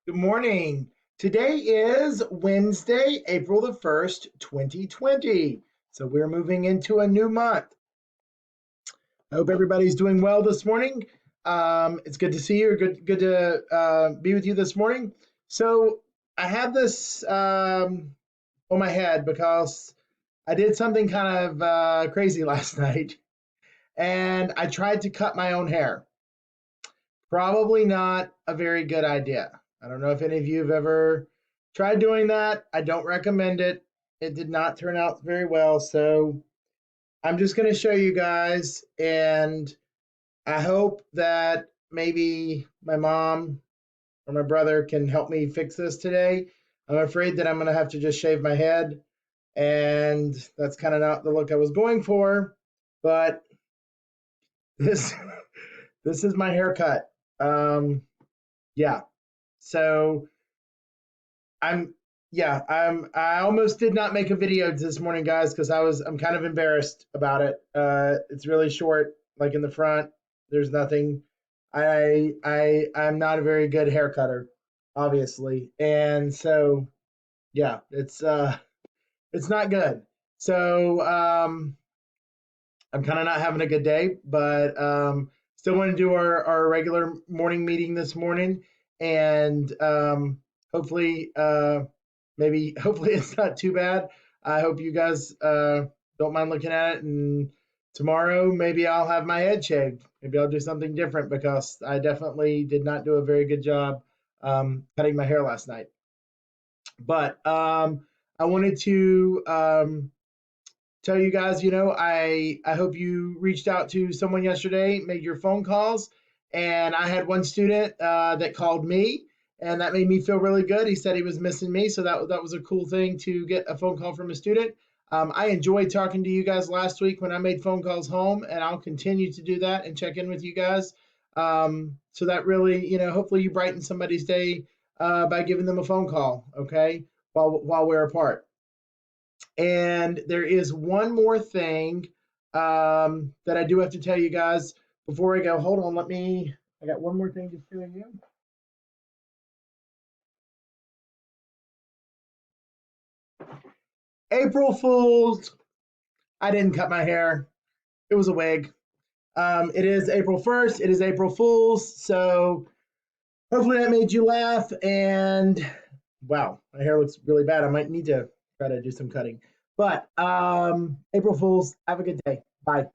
Good morning. Today is Wednesday, April the 1st, 2020. So we're moving into a new month. I hope everybody's doing well this morning. It's good to see you. Good to be with you this morning. So I have this on my head because I did something kind of crazy last night, and I tried to cut my own hair. Probably not a very good idea. I don't know if any of you have ever tried doing that. I don't recommend it. It did not turn out very well. So I'm just going to show you guys, and I hope that maybe my mom or my brother can help me fix this today. I'm afraid that I'm going to have to just shave my head, and that's kind of not the look I was going for. But this this is my haircut. Um, yeah. So I'm I almost did not make a video this morning, guys, because I'm kind of embarrassed about it. It's really short, like in the front. There's nothing. I'm not a very good hair cutter, obviously, and so yeah, it's not good. So I'm kind of not having a good day, but still want to do our regular morning meeting this morning, and hopefully, hopefully it's not too bad. I hope you guys don't mind looking at it, and tomorrow maybe I'll have my head shaved. Maybe I'll do something different because I definitely did not do a very good job cutting my hair last night. But I wanted to tell you guys, I hope you reached out to someone yesterday, made your phone calls, and I had one student that called me, and that made me feel really good. He said he was missing me, so that was a cool thing to get a phone call from a student. I enjoyed talking to you guys last week when I made phone calls home, and I'll continue to do that and check in with you guys. So that really, hopefully you brighten somebody's day by giving them a phone call, okay, while we're apart. And there is one more thing that I do have to tell you guys before I go. Hold on, I got one more thing to show you. April Fools. I didn't cut my hair. It was a wig. It is April 1st. It is April Fools. So hopefully that made you laugh. And wow, my hair looks really bad. I might need to try to do some cutting. But April Fools, have a good day. Bye.